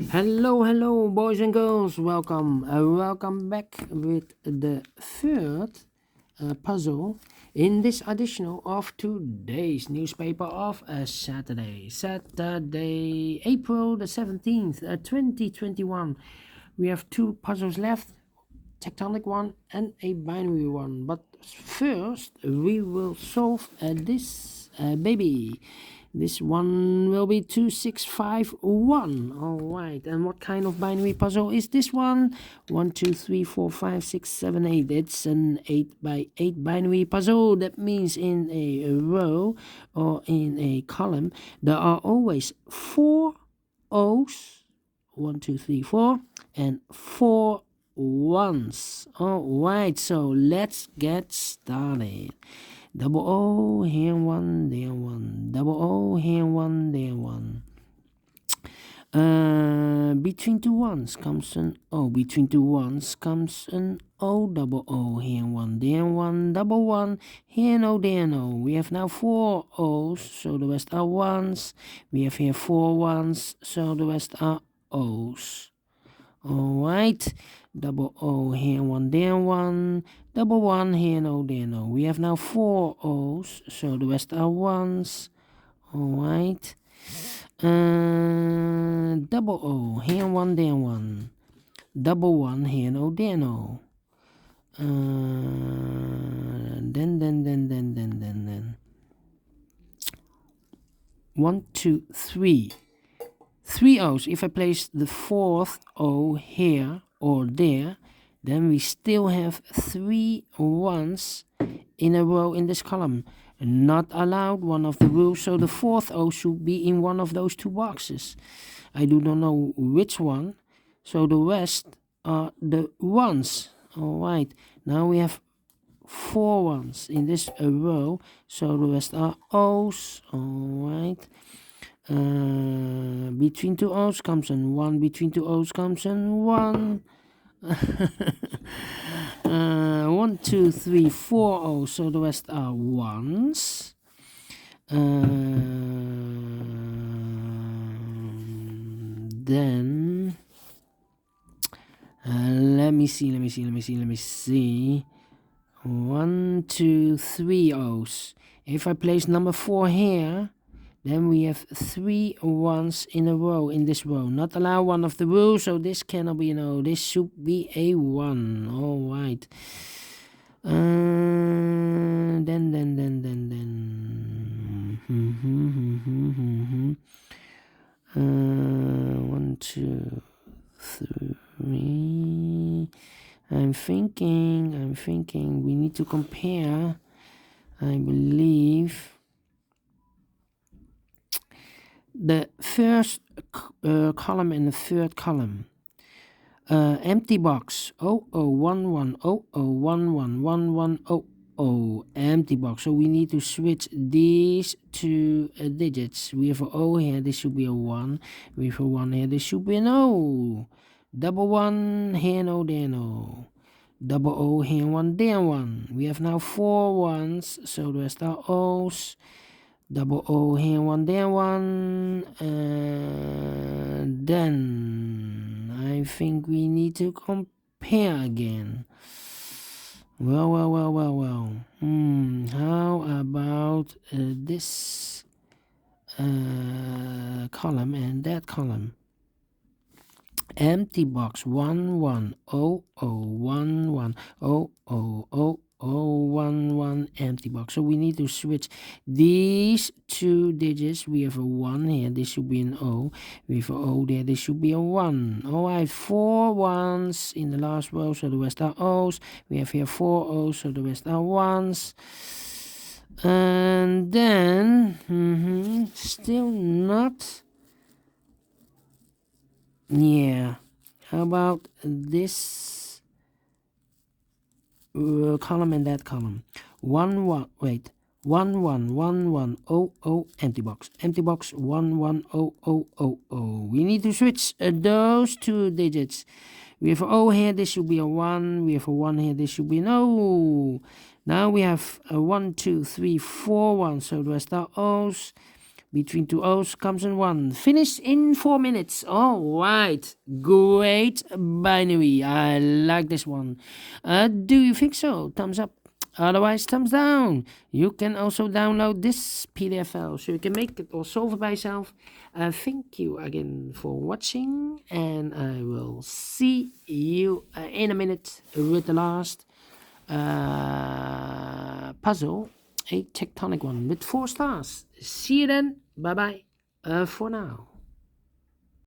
Hello, boys and girls. Welcome back with the third puzzle in this edition of today's newspaper of Saturday, April the 17th, 2021. We have two puzzles left, tectonic one and a binary one. But first, we will solve this baby. This one will be 2651. Alright, and what kind of binary puzzle is this one? 1, 2, 3, 4, 5, 6, 7, 8. It's an 8 by 8 binary puzzle. That means in a row or in a column, there are always 4 O's. 1, 2, 3, 4, and 4 1s. Alright, so let's get started. Double O, here one, there one. Double O, here one, there one. Between two ones comes an O. Between two ones comes an O. Double O, here one, there one. Double one, here no, there no. We have now 4 O's, so the rest are ones. We have here 4 ones, so the rest are O's. Alright, double O, here one, there one. Double one, here no, there no. We have now 4 O's, so the rest are ones. Alright. Double O, here one, there one. Double one, here no, there no. Then. 1, 2, 3. 3 O's. If I place the 4th O here or there, then we still have 3 1s in a row in this column. Not allowed, one of the rules, so the 4th O should be in one of those 2 boxes. I do not know which one, so the rest are the 1s. Alright, now we have 4 1s in this row, so the rest are O's. Alright. Between 2 O's comes an 1. Between 2 O's comes an 1. 1, 2, 3, 4 O's, so the rest are 1s. Then let me see. 1, 2, 3 O's. If I place number 4 here, then we have 3 1s in a row in this row. Not allow, one of the rules, so this cannot be an O. This should be a 1. Alright. Then. 1, 2, 3. I'm thinking. We need to compare, I believe. The first column and the third column. Empty box. 0011 0011 00. Empty box. So we need to switch these 2 digits. We have an O here. This should be a 1. We have a 1 here. This should be an O. Double 1 here, no, there, no. Double O here, 1, there, 1. We have now 4 1s. So the rest are O's. Double O here, 1, there, 1. Then I think we need to compare again. Well. How about this column and that column? Empty box 1 1 0 0 1 1 0 0 0 1 1 empty box. So we need to switch these 2 digits. We have a 1 here, this should be an O. We have a O there, this should be a 1. Alright, 4 1s in the last row, so the rest are O's. We have here 4 O's, so the rest are 1s. And then still not. Yeah, how about this column and that column? 1 1 1 1 1 1 0 0 empty box 1 1 0 0 0 0. We need to switch those 2 digits. We have an O here, this should be a 1. We have a 1 here, this should be an O. Now we have a 1 2 3 4 1, so the rest are O's. Between two O's comes in one. Finish in 4 minutes. All right. Great binary. I like this one. Do you think so? Thumbs up. Otherwise, thumbs down. You can also download this PDF file so you can make it or solve it by yourself. Thank you again for watching, and I will see you in a minute with the last puzzle, a tectonic one with 4 stars. See you then. Bye bye for now.